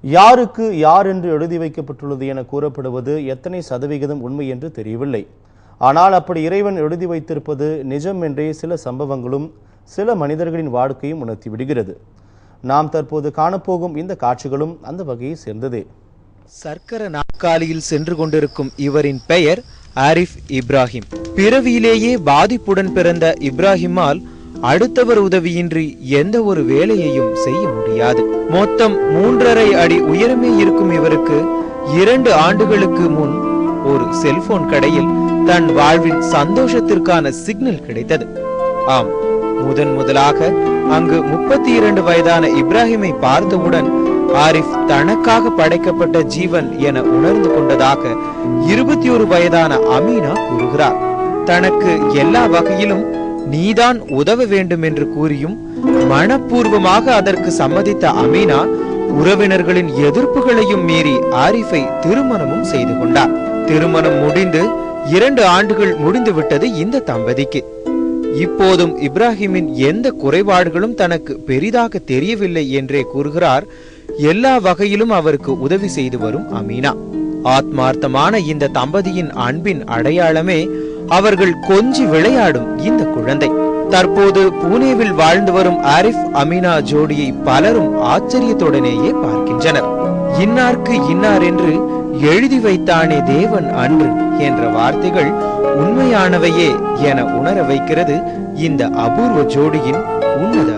யாருக்கு யார் என்று எழுதி வைக்கப்பட்டுள்ளது என கூறப்படுவது எத்தனை சதவிகிதம் உண்மை என்று தெரியவில்லை. ஆனால் அப்படி இறைவன் எழுதி வைத்திருப்பது நிஜம் என்றே சில சம்பவங்களும் சில மனிதர்களின் வாழ்க்கையும் உணர்த்திவிடுகிறது. நாம் தற்போது காணப்போகும் இந்த காட்சிகளும் அந்த வகையை சேர்ந்ததே. சர்க்கர நாற்காலியில் சென்று கொண்டிருக்கும் இவரின் பெயர் ஆரிஃப் இப்ராஹிம். பிறவியிலேயே பாதிப்புடன் பிறந்த இப்ராஹிமால் அடுத்தவர் உதவியின்றி எந்த ஒரு வேலையையும் செய்ய முடியாது. மொத்தம் 3.5 அடி உயரமே இருக்கும் இவருக்கு 2 ஆண்டுகளுக்கு முன் ஒரு செல்போன் கடையில் தன் வாழ்வின் சந்தோஷத்திற்கான சிக்னல் கிடைத்தது. ஆம், முதலாக அங்கு 32 வயதான இப்ராஹிமை பார்த்தவுடன் ஆரிஃப் தனக்காக படைக்கப்பட்ட ஜீவன் என உணர்ந்து கொண்டதாக 21 வயதான அமீனா கூறுகிறார். தனக்கு எல்லா வகையிலும் நீதான் உதவ வேண்டும் என்று கூறியும் மனப்பூர்வமாக அதற்கு சம்மதித்த அமீனா உறவினர்களின் எதிர்ப்புகளையும் மீறி ஆரிஃபை திருமணமும் செய்து கொண்டார். திருமணம் முடிந்து 2 ஆண்டுகள் முடிந்து விட்டது இந்த தம்பதிக்கு. இப்போதும் இப்ராஹிமின் எந்த குறைபாடுகளும் தனக்கு பெரிதாக தெரியவில்லை என்றே கூறுகிறார் எல்லா வகையிலும் அவருக்கு உதவி செய்து வரும் அமீனா. ஆத்மார்த்தமான இந்த தம்பதியின் அன்பின் அடையாளமே அவர்கள் கொஞ்சி விளையாடும் இந்த குழந்தை. தற்போது புனேவில் வாழ்ந்து வரும் ஆரிஃப் அமீனா ஜோடியை பலரும் ஆச்சரியத்துடனேயே பார்க்கின்றனர். இன்னார்க்கு இன்னார் என்று எழுதி வைத்தானே தேவன் அன்று என்ற வார்த்தைகள் உண்மையானவையே என உணர வைக்கிறது இந்த அபூர்வ ஜோடியின் உன்னத